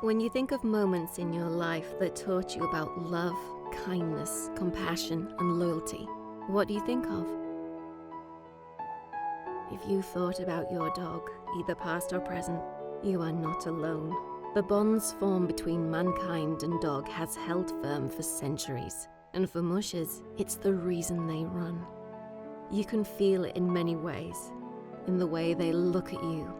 When you think of moments in your life that taught you about love, kindness, compassion, and loyalty, what do you think of? If you thought about your dog, either past or present, you are not alone. The bonds formed between mankind and dog has held firm for centuries, and for mushers, it's the reason they run. You can feel it in many ways, in the way they look at you,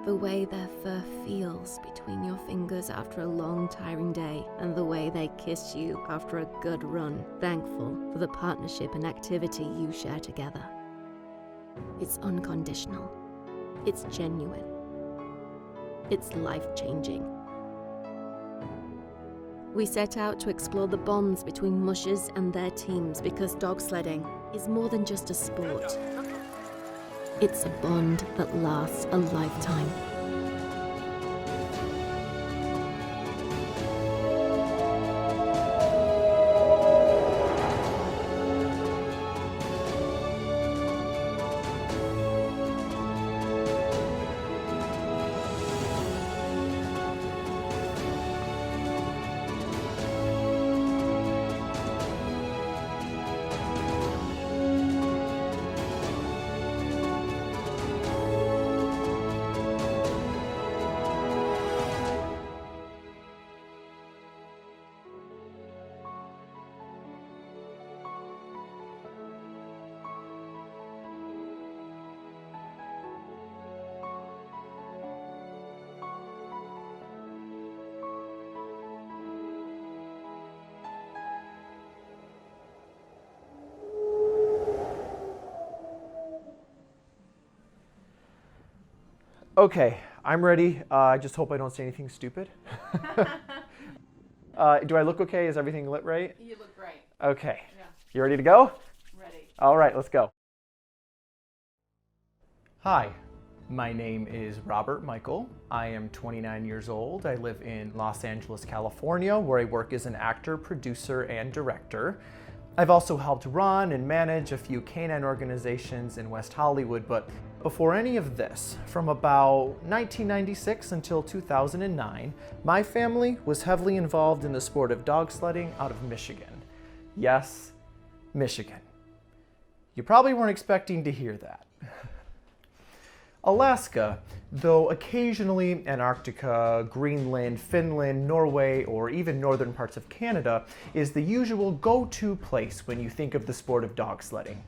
the way their fur feels between your fingers after a long, tiring day, and the way they kiss you after a good run, thankful for the partnership and activity you share together. It's unconditional. It's genuine. It's life-changing. We set out to explore the bonds between mushers and their teams because dog sledding is more than just a sport. It's a bond that lasts a lifetime. Okay, I'm ready. I just hope I don't say anything stupid. Do I look okay? Is everything lit right? You look great. Okay. Yeah. You ready to go? Ready. All right, let's go. Hi, my name is Robert Michael. I am 29 years old. I live in Los Angeles, California, where I work as an actor, producer, and director. I've also helped run and manage a few canine organizations in West Hollywood, but before any of this, from about 1996 until 2009, my family was heavily involved in the sport of dog sledding out of Michigan. Yes, Michigan. You probably weren't expecting to hear that. Alaska, though occasionally Antarctica, Greenland, Finland, Norway, or even northern parts of Canada, is the usual go-to place when you think of the sport of dog sledding.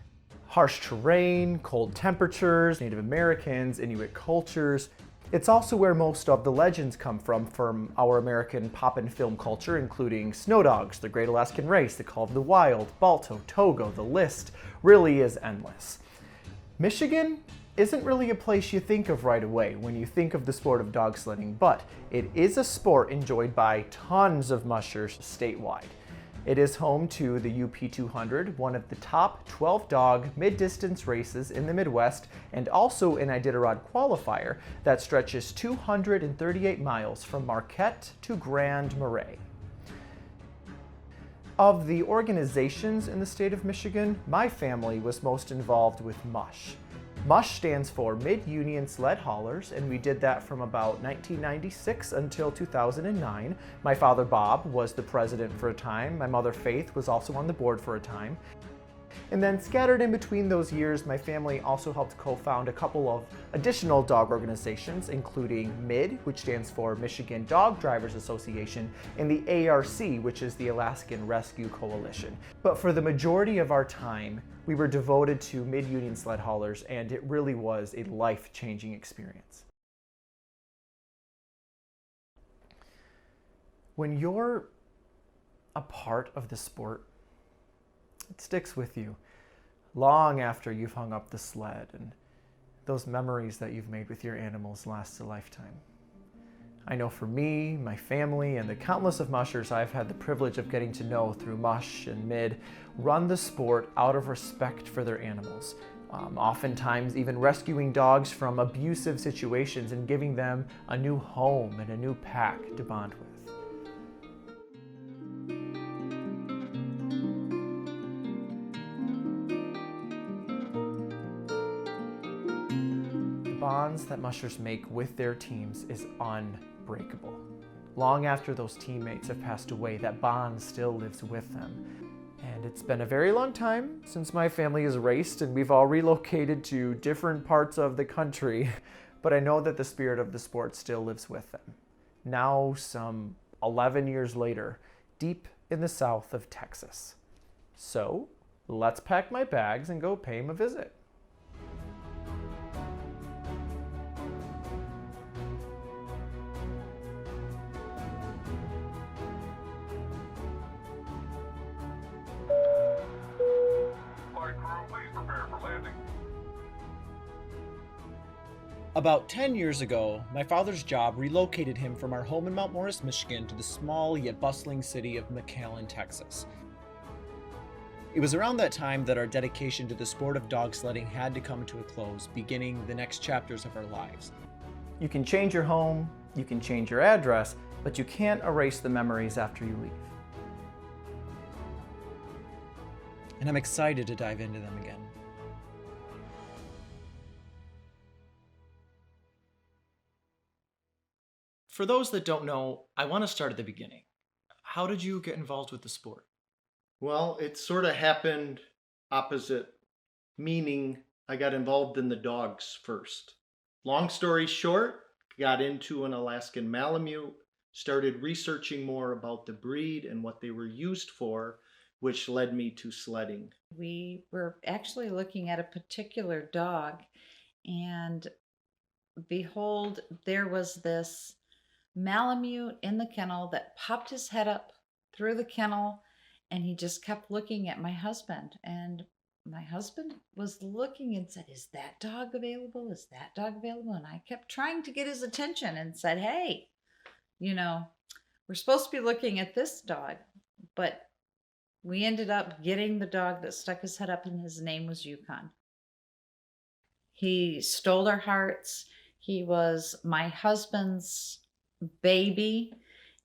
Harsh terrain, cold temperatures, Native Americans, Inuit cultures. It's also where most of the legends come from our American pop and film culture, including Snow Dogs, The Great Alaskan Race, The Call of the Wild, Balto, Togo. The list really is endless. Michigan isn't really a place you think of right away when you think of the sport of dog sledding, but it is a sport enjoyed by tons of mushers statewide. It is home to the UP 200, one of the top 12 dog mid-distance races in the Midwest, and also an Iditarod qualifier that stretches 238 miles from Marquette to Grand Marais. Of the organizations in the state of Michigan, my family was most involved with MUSH. MUSH stands for Mid-Union Sled Haulers, and we did that from about 1996 until 2009. My father, Bob, was the president for a time. My mother, Faith, was also on the board for a time. And then scattered in between those years, my family also helped co-found a couple of additional dog organizations, including MID, which stands for Michigan Dog Drivers Association, and the ARC, which is the Alaskan Rescue Coalition. But for the majority of our time, we were devoted to Mid-Union Sled Haulers, and it really was a life-changing experience. When you're a part of the sport, it sticks with you long after you've hung up the sled, and those memories that you've made with your animals last a lifetime. I know for me, my family, and the countless of mushers I've had the privilege of getting to know through MUSH and MID run the sport out of respect for their animals. Oftentimes even rescuing dogs from abusive situations and giving them a new home and a new pack to bond with. The bonds that mushers make with their teams is unbreakable. Long after those teammates have passed away, that bond still lives with them. And it's been a very long time since my family has raced and we've all relocated to different parts of the country, but I know that the spirit of the sport still lives with them. Now, some 11 years later, deep in the south of Texas. So, let's pack my bags and go pay him a visit. About 10 years ago, my father's job relocated him from our home in Mount Morris, Michigan to the small yet bustling city of McAllen, Texas. It was around that time that our dedication to the sport of dog sledding had to come to a close, beginning the next chapters of our lives. You can change your home, you can change your address, but you can't erase the memories after you leave. And I'm excited to dive into them again. For those that don't know, I want to start at the beginning. How did you get involved with the sport? Well, it sort of happened opposite, meaning I got involved in the dogs first. Long story short, got into an Alaskan Malamute, started researching more about the breed and what they were used for, which led me to sledding. We were actually looking at a particular dog, and behold, there was this Malamute in the kennel that popped his head up through the kennel, and he just kept looking at my husband. And my husband was looking and said, "Is that dog available? Is that dog available?" And I kept trying to get his attention and said, "Hey, we're supposed to be looking at this dog." But we ended up getting the dog that stuck his head up, and his name was Yukon. He stole our hearts. He was my husband's baby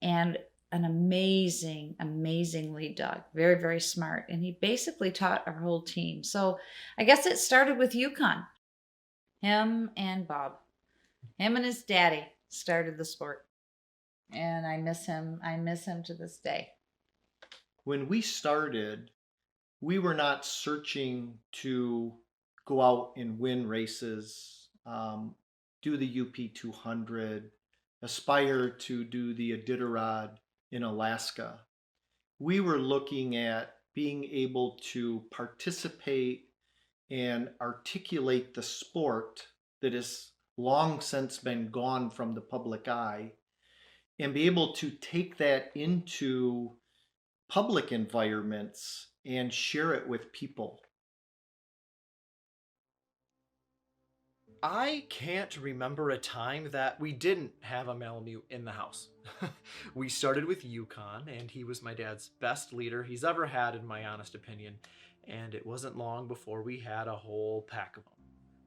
and an amazing, amazing lead dog. Very, very smart. And he basically taught our whole team. So I guess it started with Yukon. Him and Bob. Him and his daddy started the sport. And I miss him. I miss him to this day. When we started, we were not searching to go out and win races, do the UP 200, aspire to do the Iditarod in Alaska. We were looking at being able to participate and articulate the sport that has long since been gone from the public eye, and be able to take that into public environments and share it with people. I can't remember a time that we didn't have a Malamute in the house. We started with Yukon, and he was my dad's best leader he's ever had, in my honest opinion. And it wasn't long before we had a whole pack of them.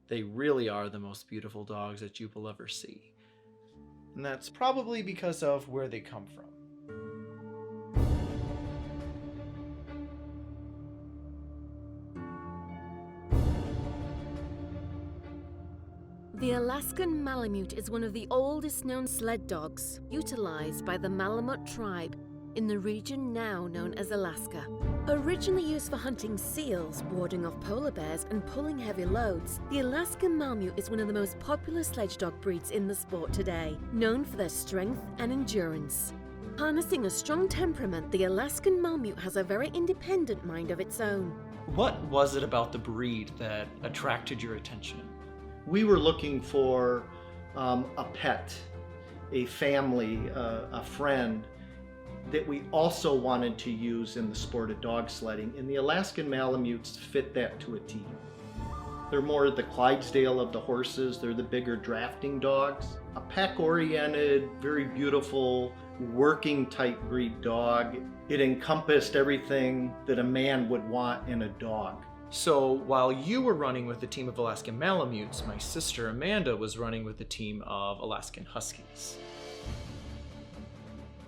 They really are the most beautiful dogs that you will ever see. And that's probably because of where they come from. The Alaskan Malamute is one of the oldest known sled dogs, utilized by the Malamute tribe in the region now known as Alaska. Originally used for hunting seals, warding off polar bears, and pulling heavy loads, the Alaskan Malamute is one of the most popular sledge dog breeds in the sport today, known for their strength and endurance. Harnessing a strong temperament, the Alaskan Malamute has a very independent mind of its own. What was it about the breed that attracted your attention? We were looking for a pet, a family, a friend that we also wanted to use in the sport of dog sledding, and the Alaskan Malamutes fit that to a T. They're more the Clydesdale of the horses. They're the bigger drafting dogs. A pack-oriented, very beautiful, working type breed dog. It encompassed everything that a man would want in a dog. So while you were running with the team of Alaskan Malamutes, my sister Amanda was running with the team of Alaskan Huskies.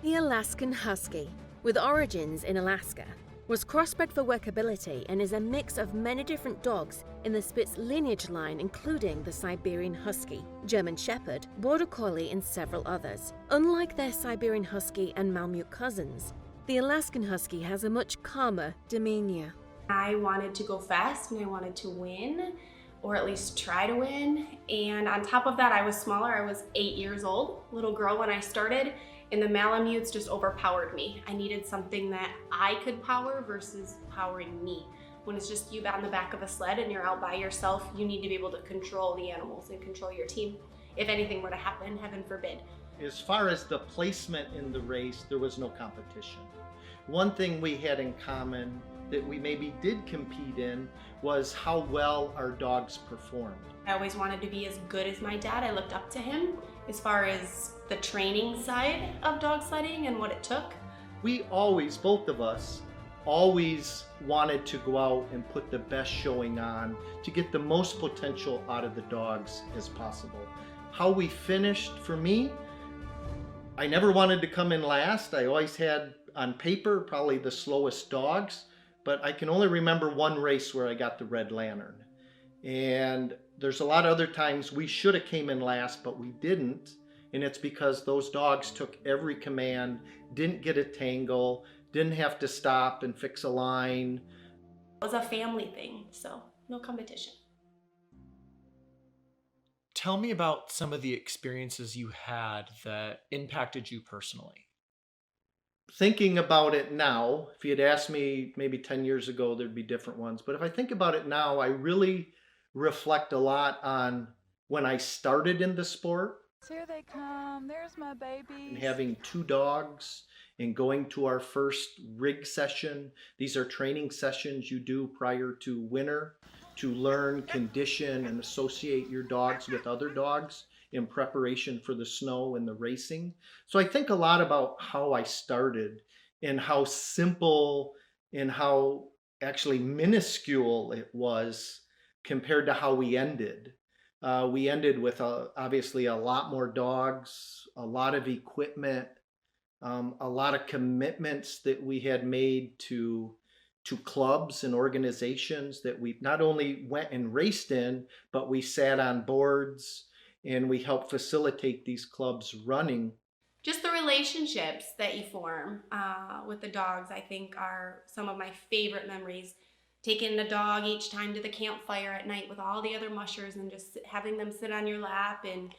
The Alaskan Husky, with origins in Alaska, was crossbred for workability and is a mix of many different dogs in the Spitz lineage line, including the Siberian Husky, German Shepherd, Border Collie, and several others. Unlike their Siberian Husky and Malamute cousins, the Alaskan Husky has a much calmer demeanor. I wanted to go fast and I wanted to win, or at least try to win. And on top of that, I was smaller. I was 8 years old, little girl when I started, and the Malamutes just overpowered me. I needed something that I could power versus powering me. When it's just you on the back of a sled and you're out by yourself, you need to be able to control the animals and control your team. If anything were to happen, heaven forbid. As far as the placement in the race, there was no competition. One thing we had in common that we maybe did compete in was how well our dogs performed. I always wanted to be as good as my dad. I looked up to him as far as the training side of dog sledding and what it took. We always, both of us, always wanted to go out and put the best showing on to get the most potential out of the dogs as possible. How we finished, for me, I never wanted to come in last. I always had, on paper, probably the slowest dogs, but I can only remember one race where I got the red lantern. And there's a lot of other times we should have came in last, but we didn't. And it's because those dogs took every command, didn't get a tangle, didn't have to stop and fix a line. It was a family thing, so no competition. Tell me about some of the experiences you had that impacted you personally. Thinking about it now, if you had asked me maybe 10 years ago, there'd be different ones. But if I think about it now, I really reflect a lot on when I started in the sport. Here they come. There's my baby. And having 2 dogs and going to our first rig session. These are training sessions you do prior to winter to learn, condition, and associate your dogs with other dogs in preparation for the snow and the racing. So I think a lot about how I started and how simple and how actually minuscule it was compared to how we ended. We ended with obviously a lot more dogs, a lot of equipment, a lot of commitments that we had made to clubs and organizations that we not only went and raced in, but we sat on boards and we helped facilitate these clubs running. Just the relationships that you form with the dogs, I think, are some of my favorite memories. Taking the dog each time to the campfire at night with all the other mushers and just having them sit on your lap and,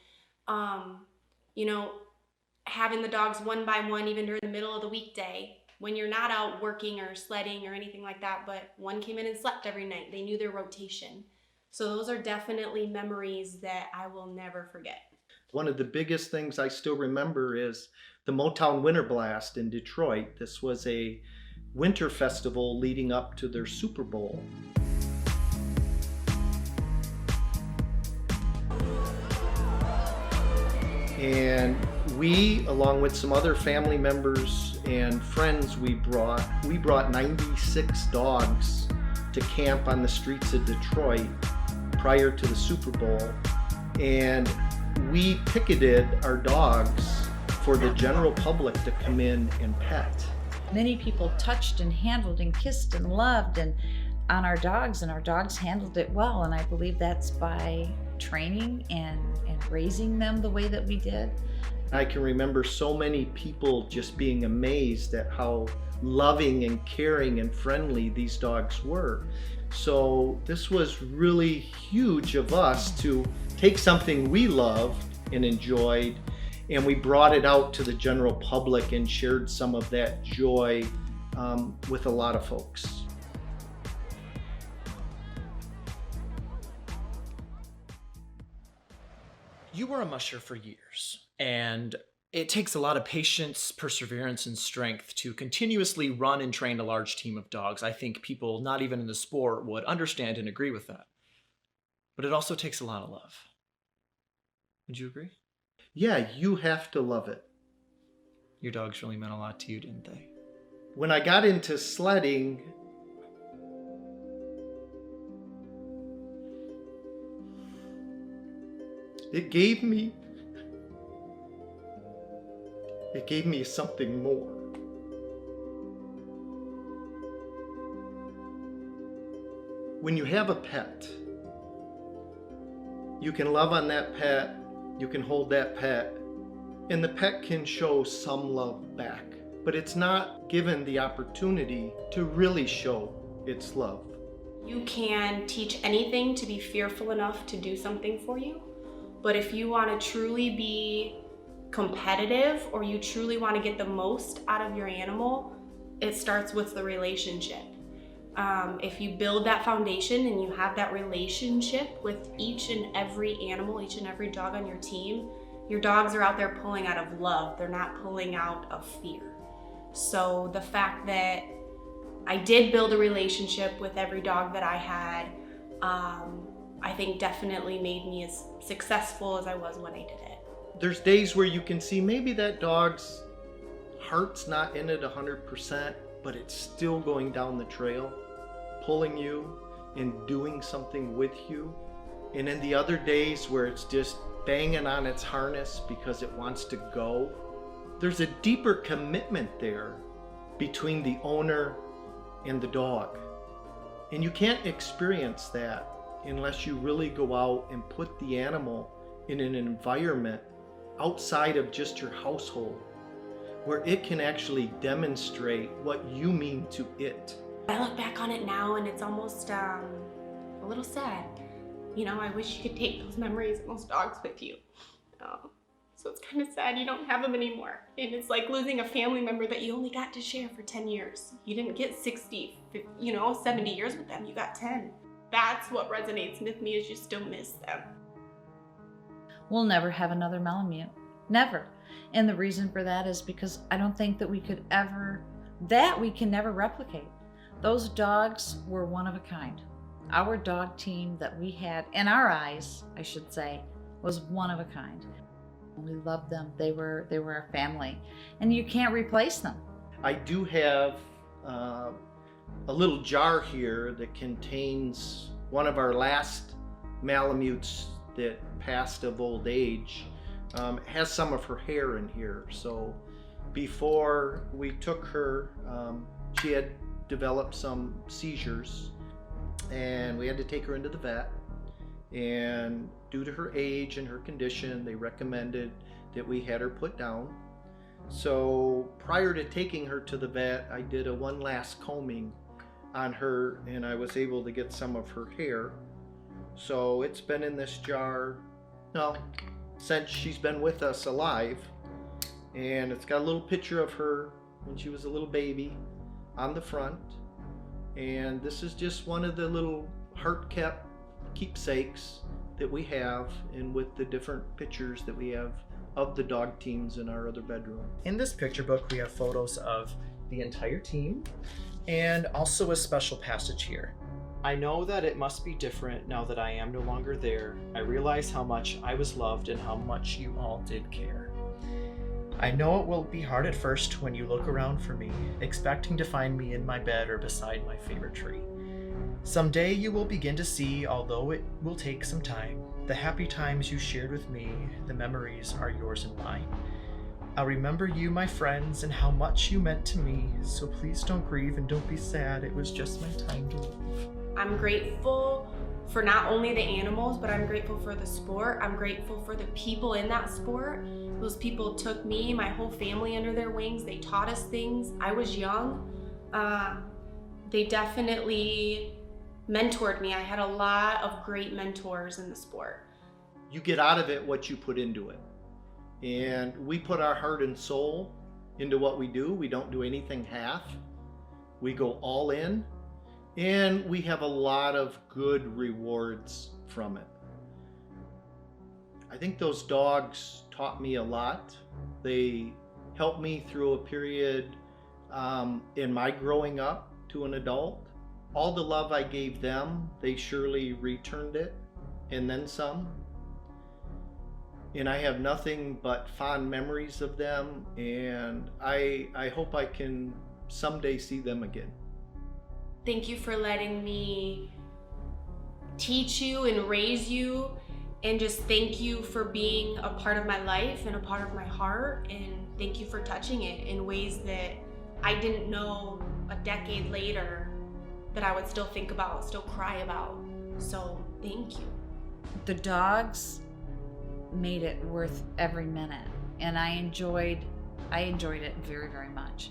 having the dogs one by one even during the middle of the weekday when you're not out working or sledding or anything like that, but one came in and slept every night. They knew their rotation. So those are definitely memories that I will never forget. One of the biggest things I still remember is the Motown Winter Blast in Detroit. This was a winter festival leading up to their Super Bowl. And we, along with some other family members and friends we brought 96 dogs to camp on the streets of Detroit prior to the Super Bowl. And we picketed our dogs for the general public to come in and pet. Many people touched and handled and kissed and loved and on our dogs, and our dogs handled it well. And I believe that's by training and raising them the way that we did. I can remember so many people just being amazed at how loving and caring and friendly these dogs were. So this was really huge of us to take something we loved and enjoyed, and we brought it out to the general public and shared some of that joy with a lot of folks. You were a musher for years, and it takes a lot of patience, perseverance, and strength to continuously run and train a large team of dogs. I think people not even in the sport would understand and agree with that. But it also takes a lot of love. Would you agree? Yeah, you have to love it. Your dogs really meant a lot to you, didn't they? When I got into sledding, it gave me something more. when you have a pet, you can love on that pet, you can hold that pet, and the pet can show some love back. But it's not given the opportunity to really show its love. You can teach anything to be fearful enough to do something for you, but if you want to truly be competitive or you truly want to get the most out of your animal, it starts with the relationship. If you build that foundation and you have that relationship with each and every animal, each and every dog on your team, your dogs are out there pulling out of love. They're not pulling out of fear. So the fact that I did build a relationship with every dog that I had, I think definitely made me as successful as I was when I did it. There's days where you can see maybe that dog's heart's not in it 100%, but it's still going down the trail, pulling you and doing something with you. And then the other days where it's just banging on its harness because it wants to go. There's a deeper commitment there between the owner and the dog. And you can't experience that unless you really go out and put the animal in an environment outside of just your household, where it can actually demonstrate what you mean to it. I look back on it now and it's almost a little sad. You know, I wish you could take those memories and those dogs with you. So it's kind of sad you don't have them anymore. And it's like losing a family member that you only got to share for 10 years. You didn't get 60, 70 years with them, you got 10. That's what resonates with me, is you still miss them. We'll never have another Malamute. Never. And the reason for that is because I don't think that we can never replicate. Those dogs were one of a kind. Our dog team that we had, in our eyes, I should say, was one of a kind. We loved them. They were our family. And you can't replace them. I do have a little jar here that contains one of our last Malamutes that passed of old age. It has some of her hair in here. So before we took her, she had developed some seizures and we had to take her into the vet. And due to her age and her condition, they recommended that we had her put down. So prior to taking her to the vet, I did one last combing on her and I was able to get some of her hair. So it's been in this jar, since she's been with us alive. And it's got a little picture of her when she was a little baby on the front. And this is just one of the little heart-kept keepsakes that we have, and with the different pictures that we have of the dog teams in our other bedroom. In this picture book, we have photos of the entire team and also a special passage here. I know that it must be different now that I am no longer there. I realize how much I was loved and how much you all did care. I know it will be hard at first when you look around for me, expecting to find me in my bed or beside my favorite tree. Someday you will begin to see, although it will take some time, the happy times you shared with me. The memories are yours and mine. I'll remember you, my friends, and how much you meant to me, so please don't grieve and don't be sad. It was just my time to leave. I'm grateful for not only the animals, but I'm grateful for the sport. I'm grateful for the people in that sport. Those people took me, my whole family under their wings. They taught us things. I was young. They definitely mentored me. I had a lot of great mentors in the sport. You get out of it what you put into it. And we put our heart and soul into what we do. We don't do anything half. We go all in. And we have a lot of good rewards from it. I think those dogs taught me a lot. They helped me through a period in my growing up to an adult. All the love I gave them, they surely returned it, and then some. And I have nothing but fond memories of them, and I hope I can someday see them again. Thank you for letting me teach you and raise you, and just thank you for being a part of my life and a part of my heart, and thank you for touching it in ways that I didn't know a decade later that I would still think about, still cry about. So thank you. The dogs made it worth every minute, and I enjoyed it very, very much.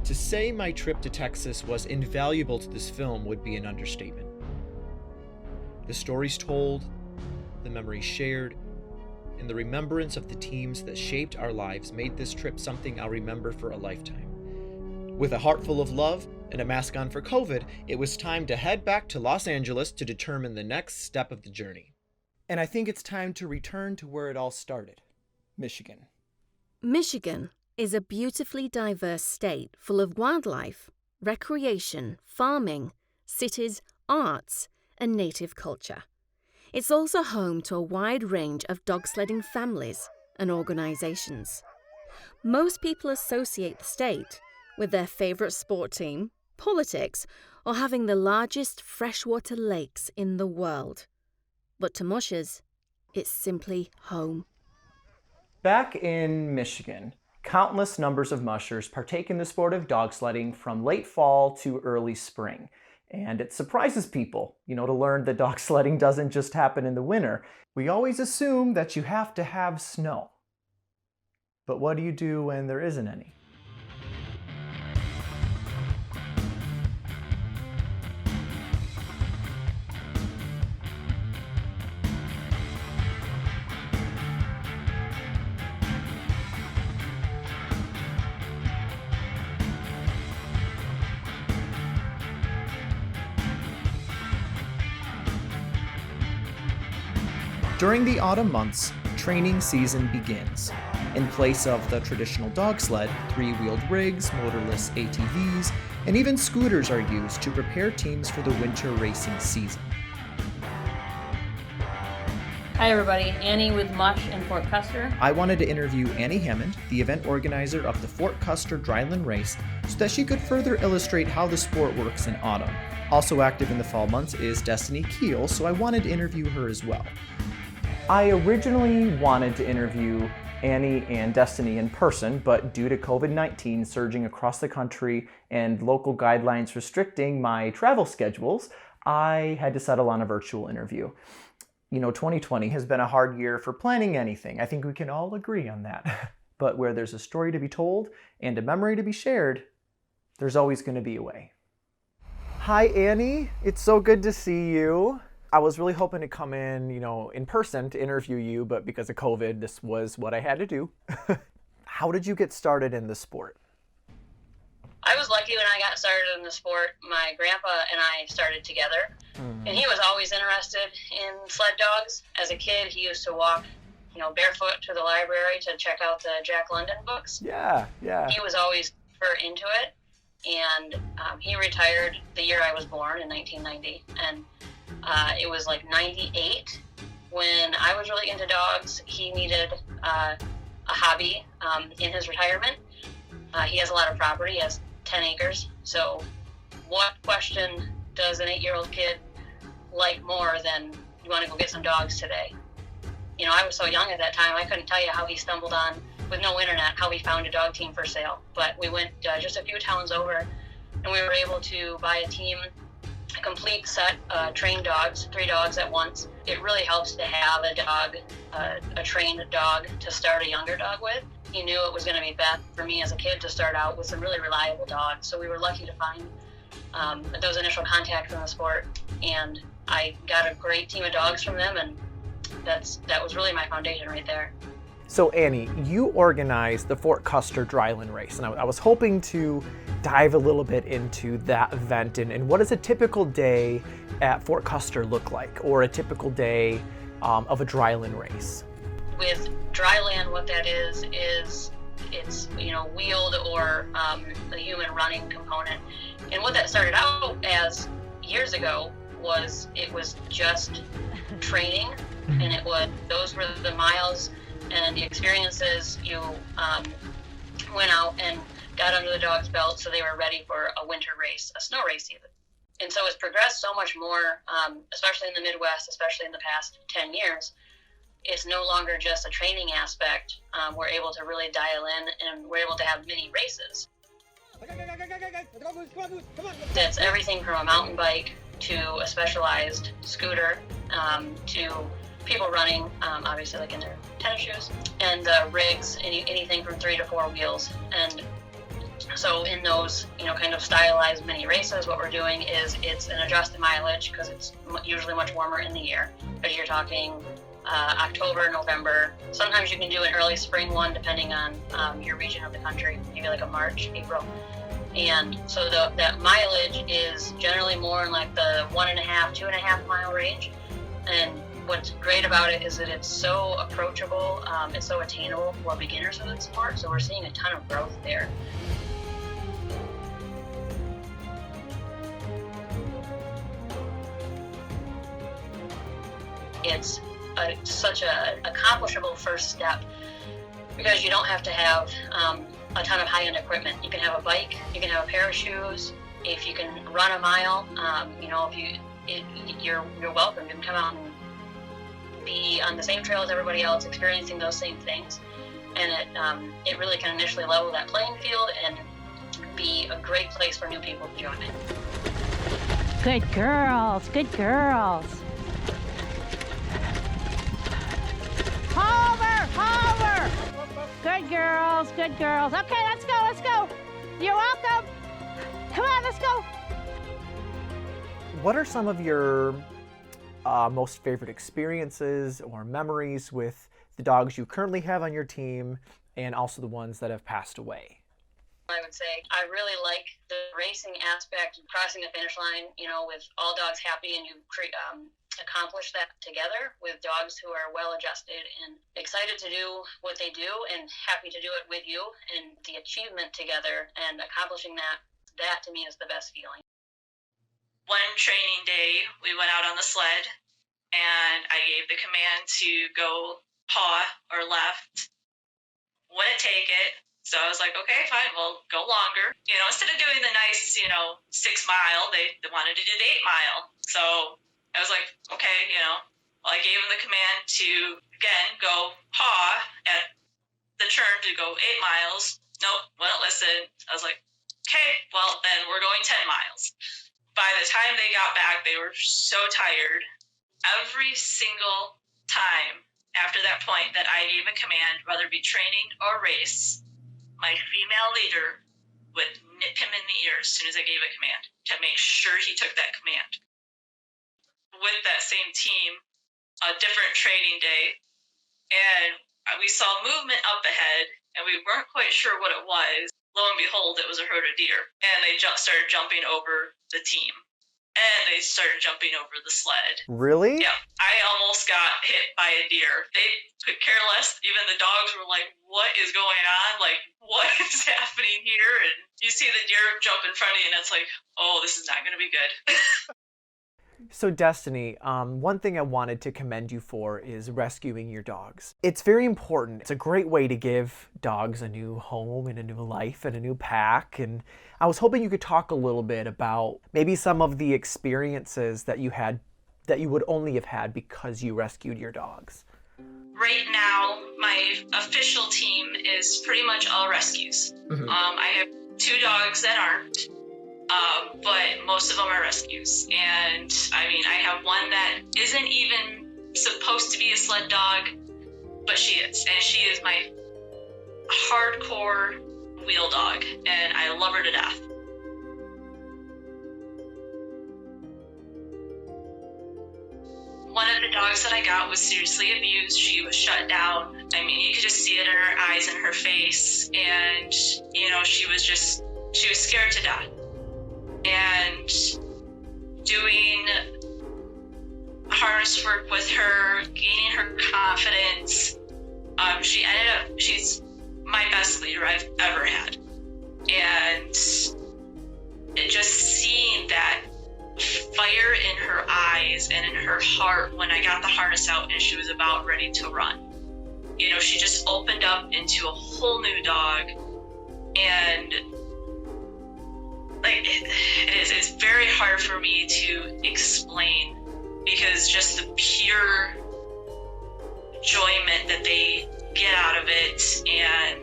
To say my trip to Texas was invaluable to this film would be an understatement. The stories told, the memories shared, and the remembrance of the teams that shaped our lives made this trip something I'll remember for a lifetime. With a heart full of love and a mask on for COVID, it was time to head back to Los Angeles to determine the next step of the journey. And I think it's time to return to where it all started, Michigan. Michigan is a beautifully diverse state full of wildlife, recreation, farming, cities, arts, and native culture. It's also home to a wide range of dog sledding families and organizations. Most people associate the state with their favorite sport team, politics, or having the largest freshwater lakes in the world. But to mushers, it's simply home. Back in Michigan, countless numbers of mushers partake in the sport of dog sledding from late fall to early spring. And it surprises people, to learn that dog sledding doesn't just happen in the winter. We always assume that you have to have snow. But what do you do when there isn't any? During the autumn months, training season begins. In place of the traditional dog sled, three-wheeled rigs, motorless ATVs, and even scooters are used to prepare teams for the winter racing season. Hi everybody, Annie with Mush in Fort Custer. I wanted to interview Annie Hammond, the event organizer of the Fort Custer Dryland Race, so that she could further illustrate how the sport works in autumn. Also active in the fall months is Destiny Keel, so I wanted to interview her as well. I originally wanted to interview Annie and Destiny in person, but due to COVID-19 surging across the country and local guidelines restricting my travel schedules, I had to settle on a virtual interview. 2020 has been a hard year for planning anything. I think we can all agree on that. But where there's a story to be told and a memory to be shared, there's always going to be a way. Hi, Annie. It's so good to see you. I was really hoping to come in, in person to interview you, but because of COVID, this was what I had to do. How did you get started in the sport? I was lucky when I got started in the sport. My grandpa and I started together, and he was always interested in sled dogs. As a kid, he used to walk, barefoot to the library to check out the Jack London books. Yeah. He was always super into it, and he retired the year I was born in 1990, and it was like 98 when I was really into dogs. He needed a hobby in his retirement. He has a lot of property. He has 10 acres. So what question does an 8-year-old kid like more than, you want to go get some dogs today? I was so young at that time, I couldn't tell you how he stumbled on, with no internet, how he found a dog team for sale. But we went just a few towns over, and we were able to buy a team, a complete set, trained dogs, 3 dogs at once. It really helps to have a dog, a trained dog to start a younger dog with. He knew it was going to be best for me as a kid to start out with some really reliable dogs. So we were lucky to find those initial contacts in the sport, and I got a great team of dogs from them, and that was really my foundation right there. So Annie, you organized the Fort Custer Dryland Race, and I was hoping to dive a little bit into that event and what does a typical day at Fort Custer look like, or a typical day of a dryland race? With dryland, what that is it's wheeled or the human running component. And what that started out as years ago was just training, and those were the miles and the experiences. You went out and got under the dog's belt so they were ready for a winter race, a snow race even. And so it's progressed so much more, especially in the Midwest, especially in the past 10 years. It's no longer just a training aspect. We're able to really dial in, and we're able to have mini races. That's everything from a mountain bike to a specialized scooter, to people running, obviously like in their tennis shoes, and rigs, anything from 3 to 4 wheels. And so in those, kind of stylized mini races, what we're doing is it's an adjusted mileage because it's usually much warmer in the year. But you're talking October, November. Sometimes you can do an early spring one depending on your region of the country, maybe like a March, April. And so that mileage is generally more in like the 1.5, 2.5 mile range. And what's great about it is that it's so approachable, it's so attainable for beginners of the sport. So we're seeing a ton of growth there. It's such an accomplishable first step because you don't have to have a ton of high-end equipment. You can have a bike, you can have a pair of shoes. If you can run a mile, you're welcome. You can come out and be on the same trail as everybody else, experiencing those same things, and it really can initially level that playing field and be a great place for new people to join in. Good girls, good girls. Hover! Good girls, good girls. Okay, let's go. You're welcome. Come on, let's go. What are some of your most favorite experiences or memories with the dogs you currently have on your team, and also the ones that have passed away? I would say I really like the racing aspect, crossing the finish line, with all dogs happy, and you accomplish that together with dogs who are well adjusted and excited to do what they do and happy to do it with you, and the achievement together and accomplishing that to me is the best feeling. One training day, we went out on the sled, and I gave the command to go paw or left. Wouldn't take it. So I was like, okay, fine, we'll go longer. Instead of doing the nice, 6 mile, they wanted to do the 8 mile. So I was like, okay, well, I gave them the command to, again, go paw at the turn to go 8 miles. Nope, wouldn't listen. I was like, okay, well, then we're going 10 miles. By the time they got back, they were so tired. Every single time after that point that I gave a command, whether it be training or race, my female leader would nip him in the ear as soon as I gave a command to make sure he took that command. With that same team, a different training day, and we saw movement up ahead, and we weren't quite sure what it was. Lo and behold, it was a herd of deer, and they started jumping over the team, and they started jumping over the sled. Really? Yeah, I almost got hit by a deer. They could care less. Even the dogs were like, what is going on? Like, what is happening here? And you see the deer jump in front of you, and it's like, oh, this is not going to be good. So Destiny, one thing I wanted to commend you for is rescuing your dogs. It's very important. It's a great way to give dogs a new home and a new life and a new pack. And I was hoping you could talk a little bit about maybe some of the experiences that you had that you would only have had because you rescued your dogs. Right now, my official team is pretty much all rescues. Mm-hmm. I have 2 dogs that aren't. But most of them are rescues. And I have one that isn't even supposed to be a sled dog, but she is. And she is my hardcore wheel dog, and I love her to death. One of the dogs that I got was seriously abused. She was shut down. You could just see it in her eyes and her face. And, she was scared to death. And doing harness work with her, gaining her confidence, she's my best leader I've ever had. And just seeing that fire in her eyes and in her heart when I got the harness out and she was about ready to run. She just opened up into a whole new dog. And it's very hard for me to explain, because just the pure enjoyment that they get out of it, and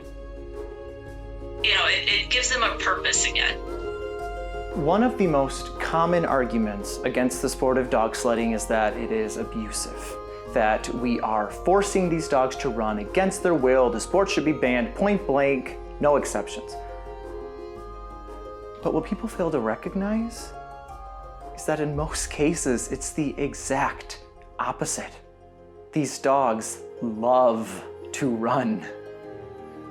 it gives them a purpose again. One of the most common arguments against the sport of dog sledding is that it is abusive, that we are forcing these dogs to run against their will. The sport should be banned point blank, no exceptions. But what people fail to recognize is that in most cases, it's the exact opposite. These dogs love to run.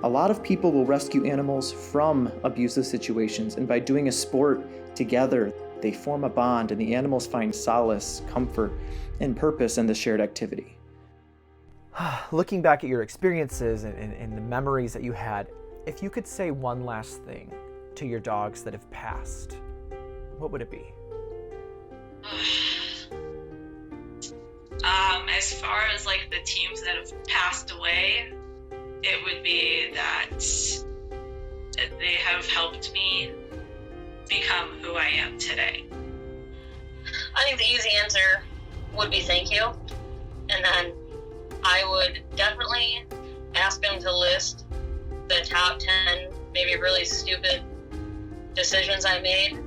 A lot of people will rescue animals from abusive situations, and by doing a sport together, they form a bond and the animals find solace, comfort, and purpose in the shared activity. Looking back at your experiences and the memories that you had, if you could say one last thing to your dogs that have passed, what would it be? As far as like the teams that have passed away, it would be that they have helped me become who I am today. I think the easy answer would be thank you. And then I would definitely ask them to list the top 10 maybe really stupid decisions I made.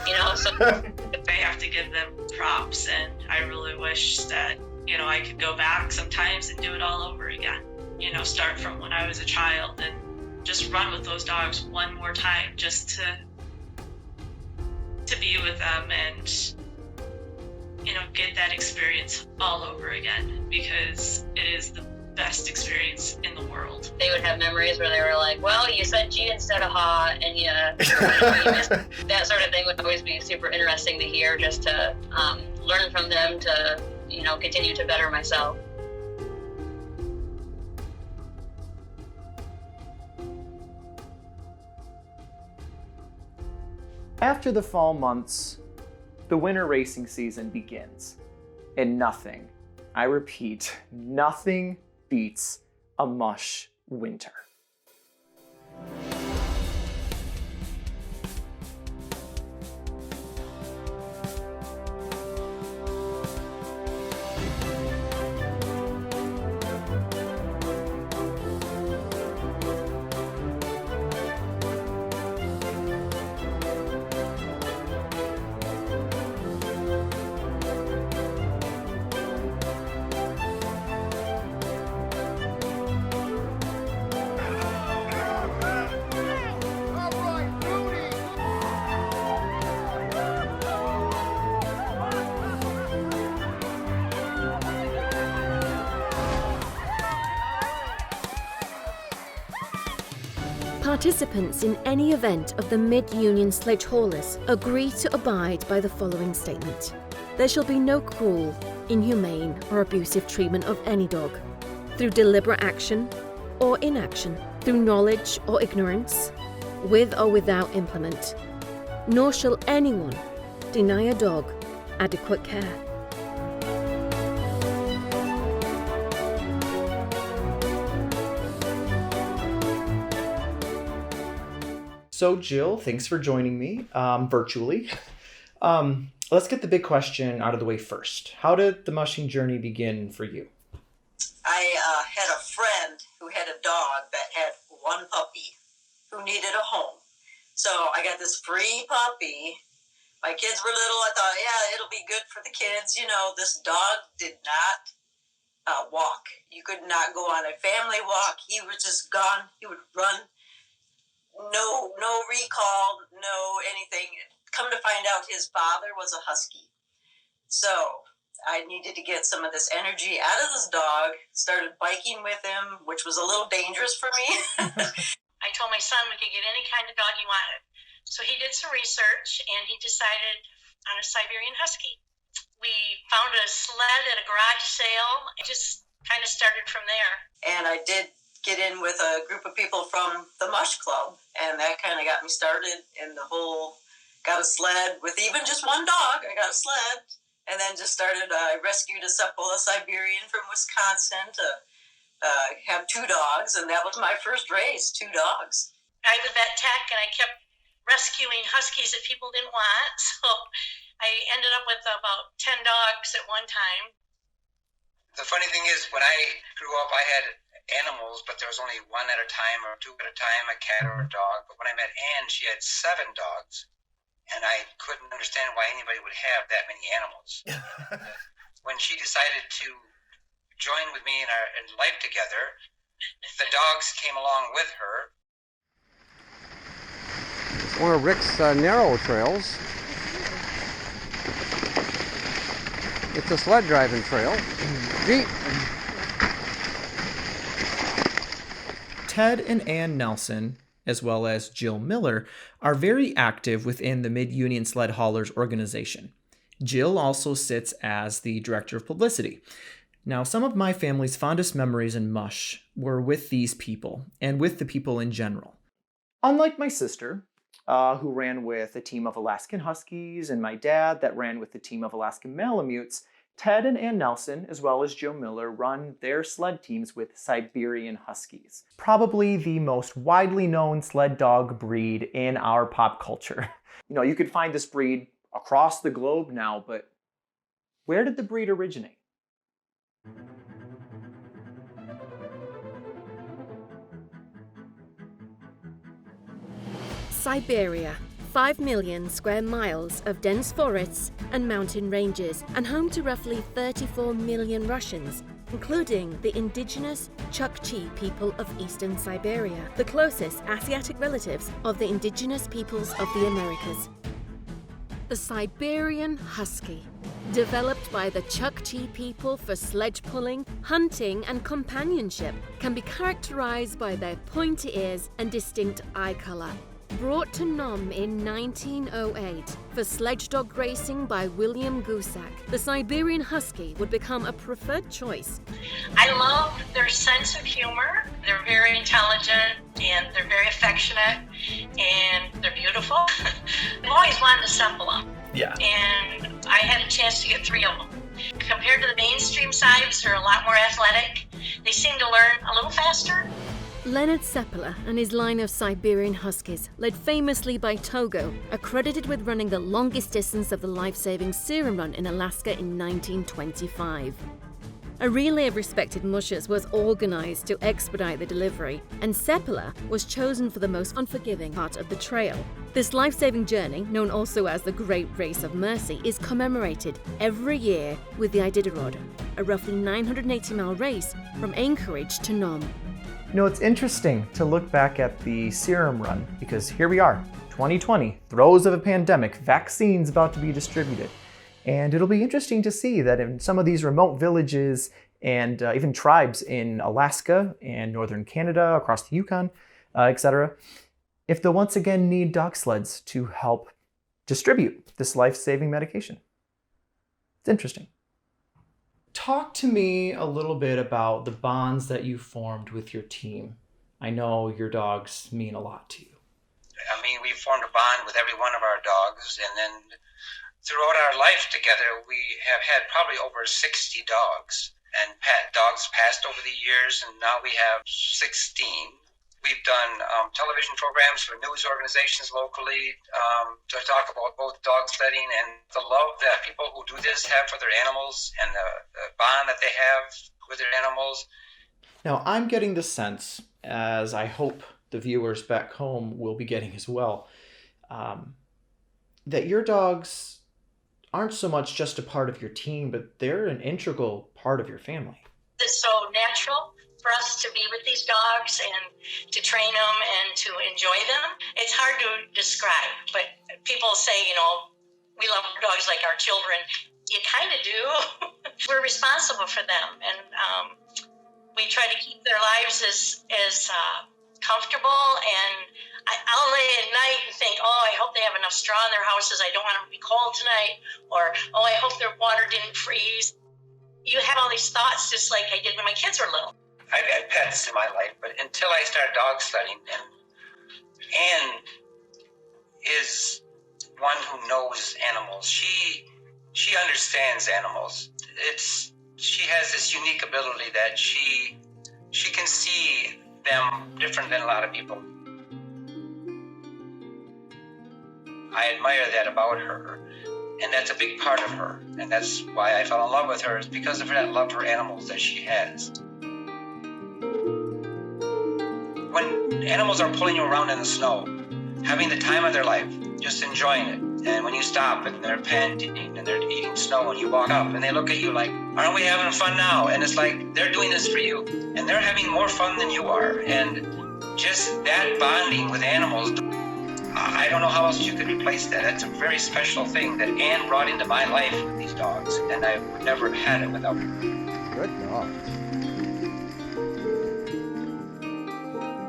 You know, so I have to give them props, and I really wish that, you know, I could go back sometimes and do it all over again. You know, start from when I was a child and just run with those dogs one more time, just to be with them and, you know, get that experience all over again, because it is the best experience in the world. They would have memories where they were like, well, you said G instead of ha, and you missed. That sort of thing would always be super interesting to hear, just to learn from them, to, you know, continue to better myself. After the fall months, the winter racing season begins. And nothing, I repeat, nothing beats a mush winter. Participants in any event of the Mid-Union Sledge Haulers agree to abide by the following statement. There shall be no cruel, inhumane, or abusive treatment of any dog, through deliberate action or inaction, through knowledge or ignorance, with or without implement. Nor shall anyone deny a dog adequate care. So Jill, thanks for joining me virtually. Let's get the big question out of the way first. How did the mushing journey begin for you? I had a friend who had a dog that had one puppy who needed a home. So I got this free puppy. My kids were little. I thought, yeah, it'll be good for the kids. You know, this dog did not walk. You could not go on a family walk. He was just gone. He would run. No recall, no anything. Come to find out, his father was a husky. So I needed to get some of this energy out of this dog, started biking with him, which was a little dangerous for me. I told my son we could get any kind of dog he wanted. So he did some research, and he decided on a Siberian Husky. We found a sled at a garage sale. It just kind of started from there. And I did get in with a group of people from the Mush Club, and that kind of got me started in the whole, got a sled with even just one dog. I got a sled, and then just started, I rescued a Siberian from Wisconsin to have 2 dogs, and that was my first race, 2 dogs. I was vet tech, and I kept rescuing Huskies that people didn't want, so I ended up with about 10 dogs at one time. The funny thing is, when I grew up, I had animals, but there was only 1 at a time or 2 at a time, a cat or a dog. But when I met Anne, she had 7 dogs. and I couldn't understand why anybody would have that many animals. When she decided to join with me in life together, the dogs came along with her. One of Rick's narrow trails. It's a sled driving trail. Jeep. Ted and Ann Nelson, as well as Jill Miller, are very active within the Mid-Union Sled Haulers organization. Jill also sits as the director of publicity. Now, some of my family's fondest memories in Mush were with these people, and with the people in general. Unlike my sister, who ran with a team of Alaskan Huskies, and my dad that ran with a team of Alaskan Malamutes, Ted and Ann Nelson, as well as Jill Miller, run their sled teams with Siberian Huskies. Probably the most widely known sled dog breed in our pop culture. You know, you could find this breed across the globe now, but where did the breed originate? Siberia. 5 million square miles of dense forests and mountain ranges, and home to roughly 34 million Russians, including the indigenous Chukchi people of eastern Siberia, the closest Asiatic relatives of the indigenous peoples of the Americas. The Siberian Husky, developed by the Chukchi people for sledge pulling, hunting, and companionship, can be characterized by their pointy ears and distinct eye color. Brought to Nome in 1908 for sledge dog racing by William Gusak, the Siberian Husky would become a preferred choice. I love their sense of humor. They're very intelligent and they're very affectionate and they're beautiful. I've always wanted a Seppala. Yeah. And I had a chance to get 3 of them. Compared to the mainstream sides, they're a lot more athletic. They seem to learn a little faster. Leonard Seppala and his line of Siberian Huskies, led famously by Togo, are credited with running the longest distance of the life-saving Serum Run in Alaska in 1925. A relay of respected mushers was organized to expedite the delivery, and Seppala was chosen for the most unforgiving part of the trail. This life-saving journey, known also as the Great Race of Mercy, is commemorated every year with the Iditarod, a roughly 980-mile race from Anchorage to Nome. You know, it's interesting to look back at the Serum Run, because here we are, 2020, throes of a pandemic, vaccines about to be distributed. And it'll be interesting to see that in some of these remote villages and even tribes in Alaska and northern Canada, across the Yukon, etc., if they'll once again need dog sleds to help distribute this life-saving medication. It's interesting. Talk to me a little bit about the bonds that you formed with your team. I know your dogs mean a lot to you. I mean, we formed a bond with every one of our dogs, and then throughout our life together, we have had probably over 60 dogs. And dogs passed over the years, and now we have 16. We've done television programs for news organizations locally to talk about both dog sledding and the love that people who do this have for their animals and the bond that they have with their animals. Now, I'm getting the sense, as I hope the viewers back home will be getting as well, that your dogs aren't so much just a part of your team, but they're an integral part of your family. It's so natural for us to be with these dogs and to train them and to enjoy them. It's hard to describe, but people say, you know, we love our dogs like our children. You kind of do. We're responsible for them, and we try to keep their lives as comfortable. And I'll lay at night and think, oh, I hope they have enough straw in their houses. I don't want them to be cold tonight. Or, oh, I hope their water didn't freeze. You have all these thoughts just like I did when my kids were little. I've had pets in my life, but until I started dog sledding, and Anne is one who knows animals. She understands animals. She has this unique ability that she can see them different than a lot of people. I admire that about her, and that's a big part of her, and that's why I fell in love with her, is because of that love for animals that she has. When animals are pulling you around in the snow, having the time of their life, just enjoying it, And when you stop and they're panting and they're eating snow and you walk up and they look at you like, aren't we having fun now? And it's like, they're doing this for you. And they're having more fun than you are. And just that bonding with animals, I don't know how else you could replace that. That's a very special thing that Anne brought into my life with these dogs. And I would never have had it without her. Good dogs.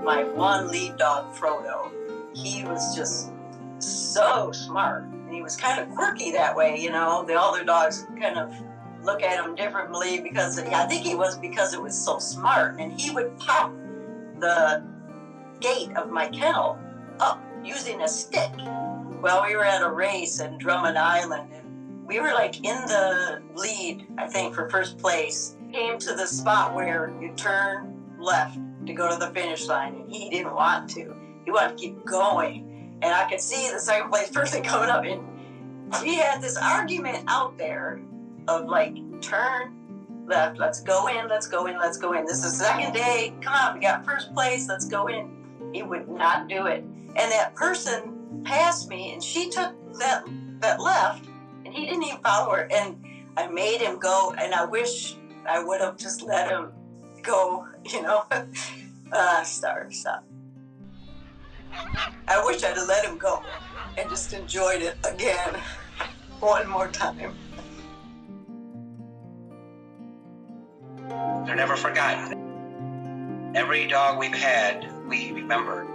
My one lead dog, Frodo, he was just so smart. And he was kind of quirky that way, you know. The other dogs kind of look at him differently because I think it was so smart. And he would pop the gate of my kennel up using a stick. Well, we were at a race in Drummond Island, and we were like in the lead, I think, for first place. Came to the spot where you turn left to go to the finish line, and he didn't want to. He wanted to keep going. And I could see the second place person coming up, and we had this argument out there of like, turn left, let's go in, let's go in, let's go in. This is the second day, come on, we got first place, let's go in. He would not do it. And that person passed me, and she took that left, and he didn't even follow her. And I made him go, and I wish I would have just let him go, you know. Stop. I wish I'd have let him go and just enjoyed it again one more time. They're never forgotten. Every dog we've had, we remember.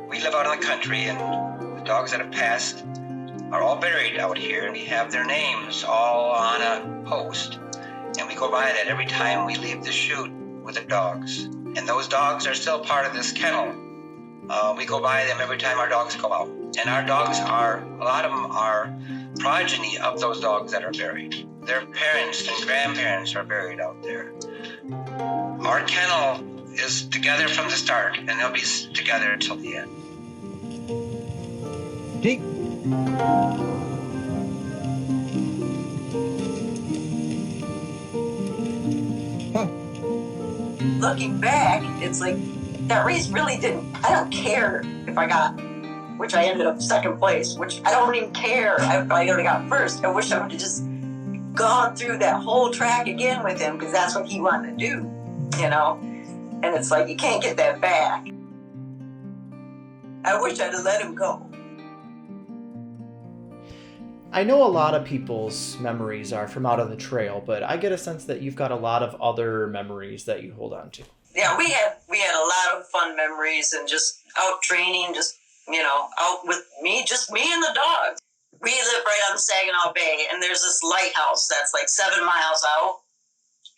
We live out in the country, and the dogs that have passed are all buried out here, and we have their names all on a post. And we go by that every time we leave the chute with the dogs. And those dogs are still part of this kennel. We go by them every time our dogs go out. And our dogs a lot of them are progeny of those dogs that are buried. Their parents and grandparents are buried out there. Our kennel is together from the start, and they'll be together until the end. Jake. Looking back, it's like, that race really didn't, I don't care if I got, which I ended up second place, which I don't even care if I would have got first. I wish I would have just gone through that whole track again with him, because that's what he wanted to do, you know? And it's like, you can't get that back. I wish I'd have let him go. I know a lot of people's memories are from out on the trail, but I get a sense that you've got a lot of other memories that you hold on to. Yeah, we had a lot of fun memories, and just out training, just, you know, out with me, just me and the dogs. We live right on Saginaw Bay, and there's this lighthouse that's like 7 miles out,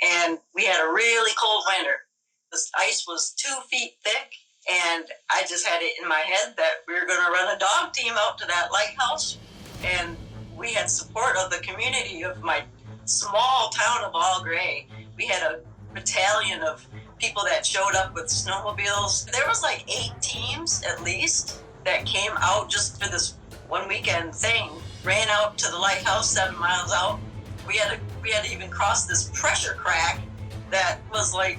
and we had a really cold winter. This ice was 2 feet thick, and I just had it in my head that we were going to run a dog team out to that lighthouse, and we had support of the community of my small town of All Gray. We had a battalion of people that showed up with snowmobiles. There was like 8 teams at least that came out just for this one weekend thing. Ran out to the lighthouse 7 miles out. We had to even cross this pressure crack that was like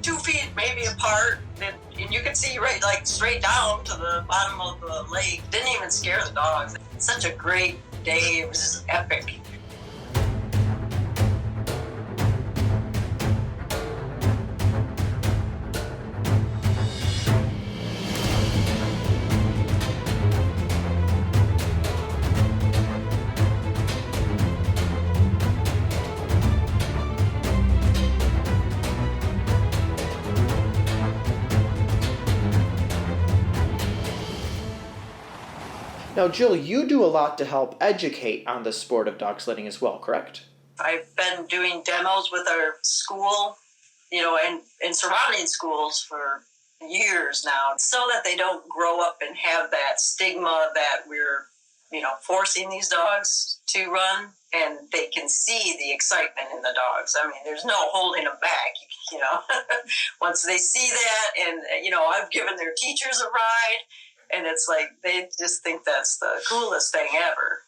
2 feet maybe apart, and you could see right like straight down to the bottom of the lake. Didn't even scare the dogs. Such a great day. It was just epic. Now, Jill, you do a lot to help educate on the sport of dog sledding as well, correct? I've been doing demos with our school, you know, and surrounding schools for years now, so that they don't grow up and have that stigma that we're, you know, forcing these dogs to run, and they can see the excitement in the dogs. I mean, there's no holding them back, you know. Once they see that, and, you know, I've given their teachers a ride, and it's like, they just think that's the coolest thing ever.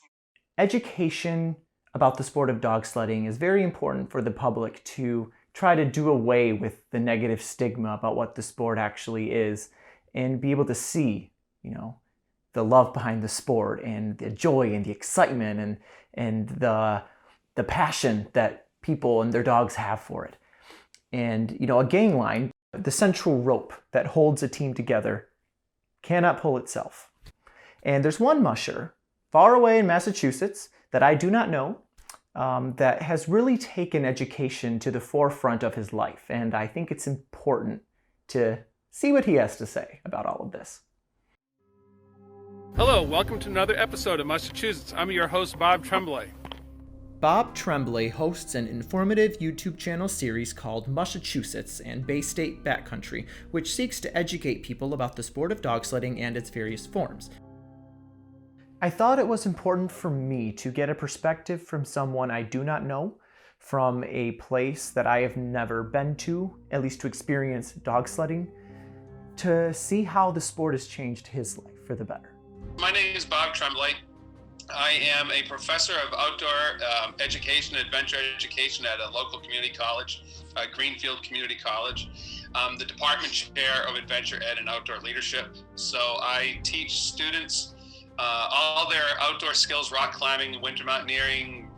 Education about the sport of dog sledding is very important for the public to try to do away with the negative stigma about what the sport actually is, and be able to see, you know, the love behind the sport and the joy and the excitement and the passion that people and their dogs have for it. And, you know, a gang line, the central rope that holds a team together, cannot pull itself. And there's one musher far away in Massachusetts that I do not know that has really taken education to the forefront of his life. And I think it's important to see what he has to say about all of this. Hello, welcome to another episode of Massachusetts. I'm your host, Bob Tremblay. Bob Tremblay hosts an informative YouTube channel series called Massachusetts and Bay State Backcountry, which seeks to educate people about the sport of dog sledding and its various forms. I thought it was important for me to get a perspective from someone I do not know, from a place that I have never been to, at least to experience dog sledding, to see how the sport has changed his life for the better. My name is Bob Tremblay. I am a professor of outdoor education and adventure education at a local community college, Greenfield Community College. I'm the department chair of adventure ed and outdoor leadership. So I teach students all their outdoor skills: rock climbing, winter mountaineering,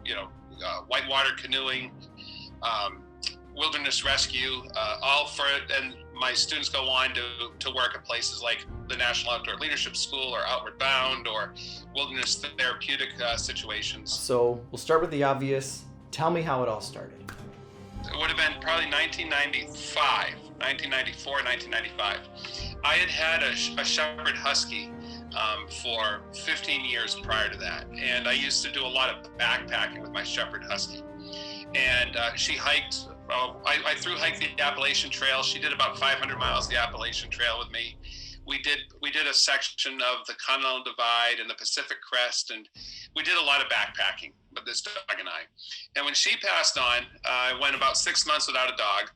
whitewater canoeing, wilderness rescue, all for it. And my students go on to work at places like the National Outdoor Leadership School or Outward Bound or wilderness therapeutic situations. So we'll start with the obvious. Tell me how it all started. It would have been probably 1994, 1995. I had a Shepherd Husky for 15 years prior to that. And I used to do a lot of backpacking with my Shepherd Husky. And she hiked, I through hiked the Appalachian Trail. She did about 500 miles of the Appalachian Trail with me. We did a section of the Continental Divide and the Pacific Crest, and we did a lot of backpacking with this dog and I. And when she passed on, I went about 6 months without a dog.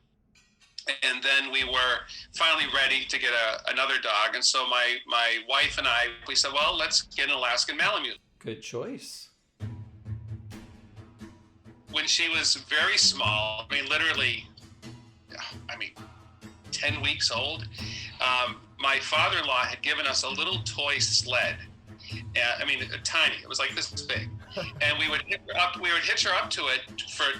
And then we were finally ready to get another dog. And so my wife and I, we said, well, let's get an Alaskan Malamute. Good choice. When she was very small, literally 10 weeks old, my father-in-law had given us a little toy sled. Tiny. It was like this big. And we would hitch her up to it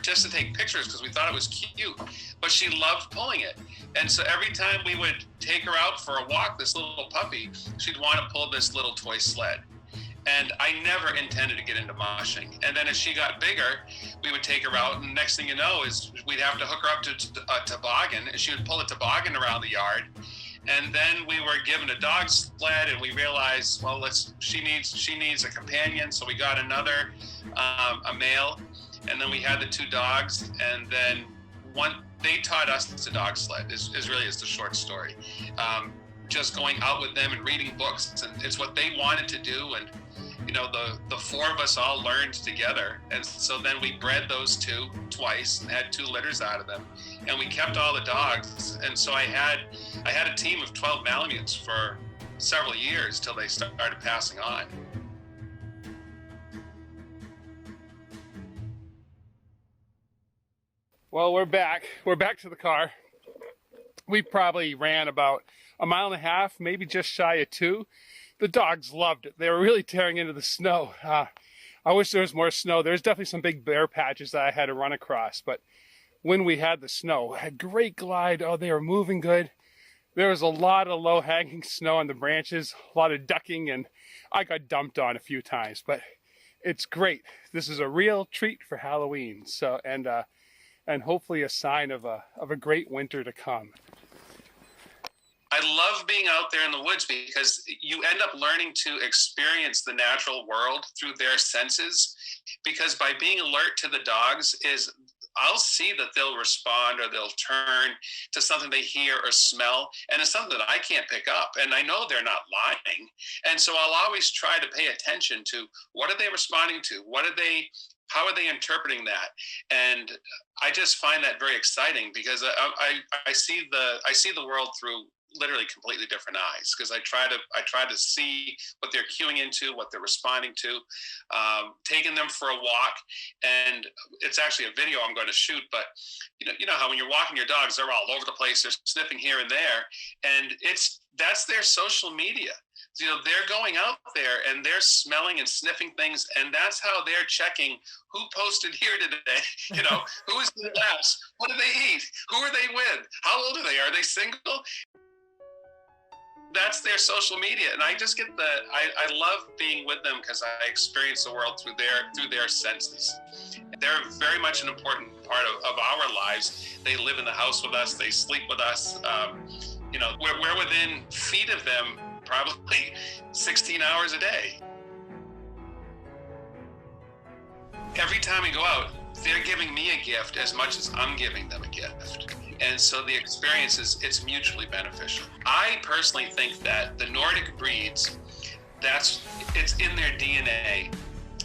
just to take pictures because we thought it was cute. But she loved pulling it. And so every time we would take her out for a walk, this little puppy, she'd want to pull this little toy sled. And I never intended to get into mushing. And then as she got bigger, we would take her out, and next thing you know is we'd have to hook her up to a toboggan, and she would pull a toboggan around the yard. And then we were given a dog sled, and we realized, well, she needs a companion. So we got another, a male, and then we had the two dogs, and then they taught us to dog sled. Is the short story. Just going out with them and reading books, and it's what they wanted to do. And the four of us all learned together, and so then we bred those two twice and had 2 litters out of them, and we kept all the dogs. And so I had a team of 12 Malamutes for several years till they started passing on. Well, we're back to the car. We probably ran about 1.5 miles, maybe just shy of 2. The dogs loved it. They were really tearing into the snow. I wish there was more snow. There's definitely some big bare patches that I had to run across, but when we had the snow, I had great glide. Oh, they were moving good. There was a lot of low-hanging snow on the branches, a lot of ducking, and I got dumped on a few times, but it's great. This is a real treat for Halloween, so and hopefully a sign of a great winter to come. I love being out there in the woods because you end up learning to experience the natural world through their senses, because by being alert to the dogs I'll see that they'll respond or they'll turn to something they hear or smell, and it's something that I can't pick up, and I know they're not lying. And so I'll always try to pay attention to what are they responding to? How are they interpreting that? And I just find that very exciting because I see the world through literally completely different eyes, because I try to see what they're cueing into, what they're responding to, taking them for a walk. And it's actually a video I'm going to shoot, but you know how when you're walking your dogs, they're all over the place, they're sniffing here and there, and that's their social media. they're going out there and they're smelling and sniffing things, and that's how they're checking who posted here today. Who is the last? What do they eat? Who are they with? How old are they? Are they single? That's their social media, and I just get I love being with them because I experience the world through their senses. They're very much an important part of our lives. They live in the house with us. They sleep with us. We're within feet of them probably 16 hours a day. Every time we go out, they're giving me a gift as much as I'm giving them a gift. And so the experience it's mutually beneficial. I personally think that the Nordic breeds, it's in their DNA,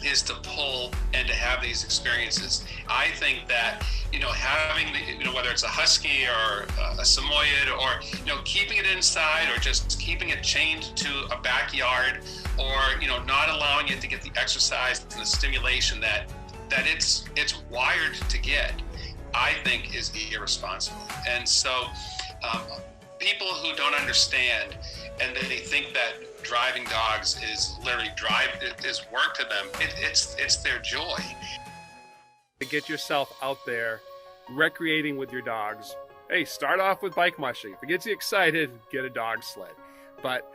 is to pull and to have these experiences. I think that, having whether it's a Husky or a Samoyed, or, keeping it inside, or just keeping it chained to a backyard, or, not allowing it to get the exercise and the stimulation that it's wired to get, I think is irresponsible. And so people who don't understand and they think that driving dogs is literally is work to them, it's their joy. Get yourself out there recreating with your dogs. Hey, start off with bike mushing. If it gets you excited, get a dog sled. But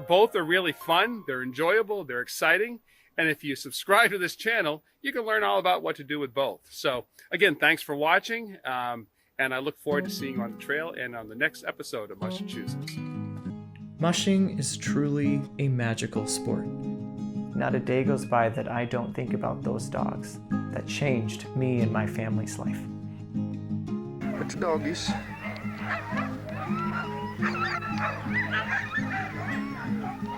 both are really fun, they're enjoyable, they're exciting. And if you subscribe to this channel, you can learn all about what to do with both. So again, thanks for watching. And I look forward to seeing you on the trail and on the next episode of Massachusetts. Mushing is truly a magical sport. Not a day goes by that I don't think about those dogs that changed me and my family's life. It's doggies.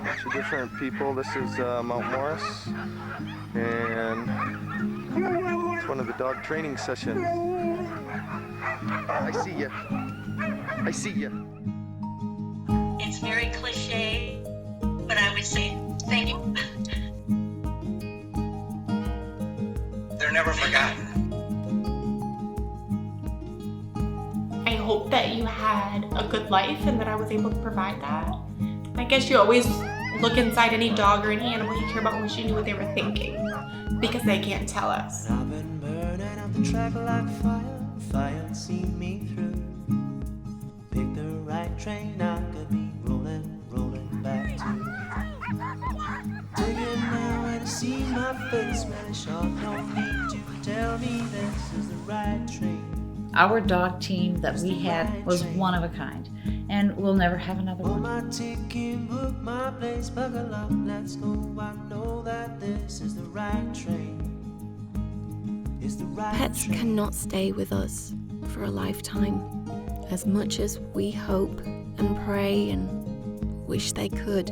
Bunch of different people. This is Mount Morris, and it's one of the dog training sessions. I see you. I see you. It's very cliche, but I would say thank you. They're never forgotten. I hope that you had a good life and that I was able to provide that. I guess you always look inside any dog or any animal you care about and wish you knew what they were thinking, because they can't tell us. I've been burning up the track like fire, fire seen me through. Pick the right train, I could be rolling back to. Take it now and to see my face, man, sure no need to tell me this is the right train. Our dog team that we had was one of a kind, and we'll never have another one. My ticket, book my place, buckle up, let's go. I know that this is the right train. It's the right Pets train. cannot stay with us for a lifetime, as much as we hope and pray and wish they could.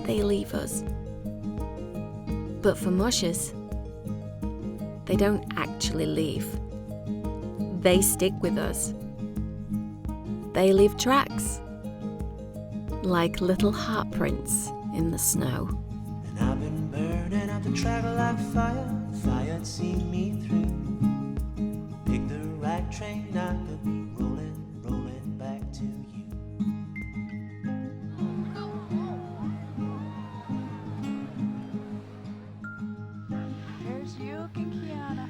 They leave us. But for mushers, they don't actually leave. They stick with us. They leave tracks, like little heartprints in the snow. And I've been burning up the track like fire, fire seen me through. Pick the right train, I could be rolling back to you. Here's you and Kiana.